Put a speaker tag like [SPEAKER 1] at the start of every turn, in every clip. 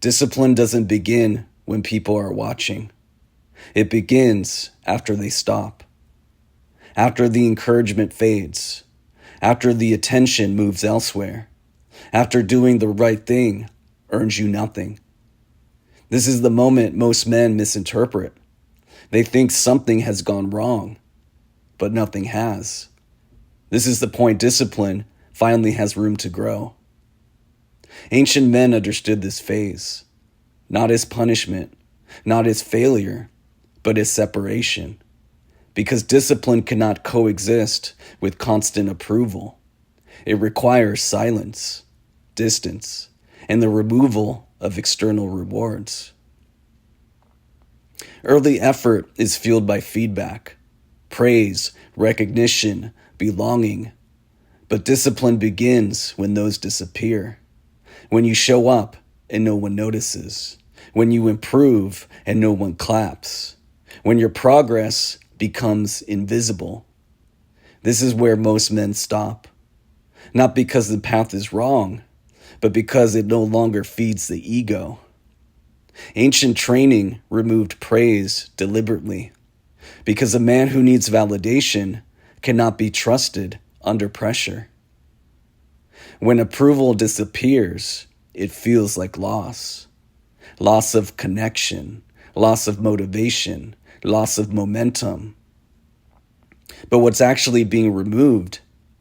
[SPEAKER 1] Discipline doesn't begin when people are watching. It begins after they stop, after the encouragement fades, after the attention moves elsewhere, after doing the right thing earns you nothing. This is the moment most men misinterpret. They think something has gone wrong, but nothing has. This is the point discipline finally has room to grow. Ancient men understood this phase, not as punishment, not as failure, but as separation. Because discipline cannot coexist with constant approval. It requires silence, distance, and the removal of external rewards. Early effort is fueled by feedback, praise, recognition, belonging. But discipline begins when those disappear. When you show up and no one notices. When you improve and no one claps. When your progress becomes invisible. This is where most men stop. Not because the path is wrong, but because it no longer feeds the ego. Ancient training removed praise deliberately, because a man who needs validation cannot be trusted under pressure. When approval disappears, it feels like loss. Loss of connection, loss of motivation, loss of momentum. But what's actually being removed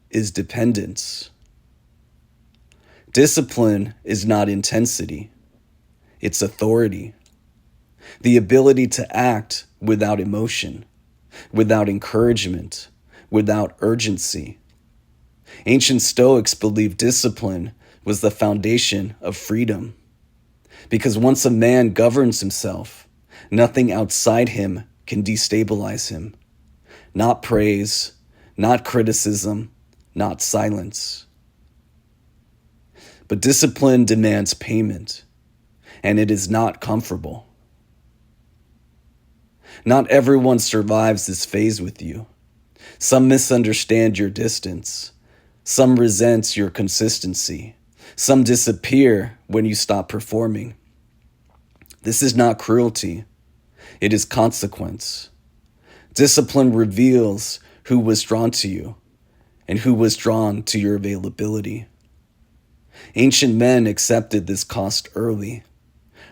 [SPEAKER 1] is dependence. Discipline is not intensity. It's authority. The ability to act without emotion, without encouragement, without urgency. Ancient Stoics believed discipline was the foundation of freedom. Because once a man governs himself, nothing outside him can destabilize him. Not praise, not criticism, not silence. But discipline demands payment, and it is not comfortable. Not everyone survives this phase with you. Some misunderstand your distance. Some resent your consistency. Some disappear when you stop performing. This is not cruelty. It is consequence. Discipline reveals who was drawn to you and who was drawn to your availability. Ancient men accepted this cost early.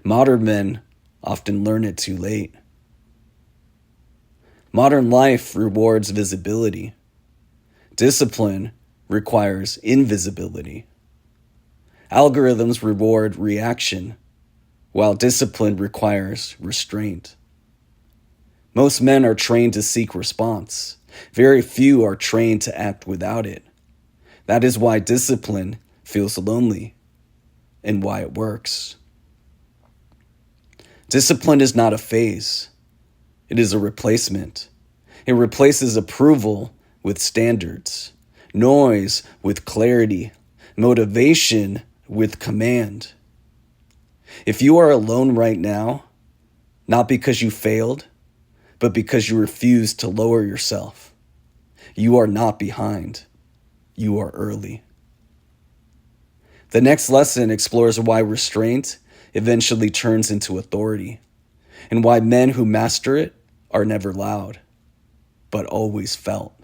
[SPEAKER 1] Modern men often learn it too late. Modern life rewards visibility. Discipline requires invisibility. Algorithms reward reaction, while discipline requires restraint. Most men are trained to seek response. Very few are trained to act without it. That is why discipline feels lonely and why it works. Discipline is not a phase. It is a replacement. It replaces approval with standards, noise with clarity, motivation with command. If you are alone right now, not because you failed, but because you refuse to lower yourself, you are not behind. You are early. The next lesson explores why restraint eventually turns into authority, and why men who master it are never loud, but always felt.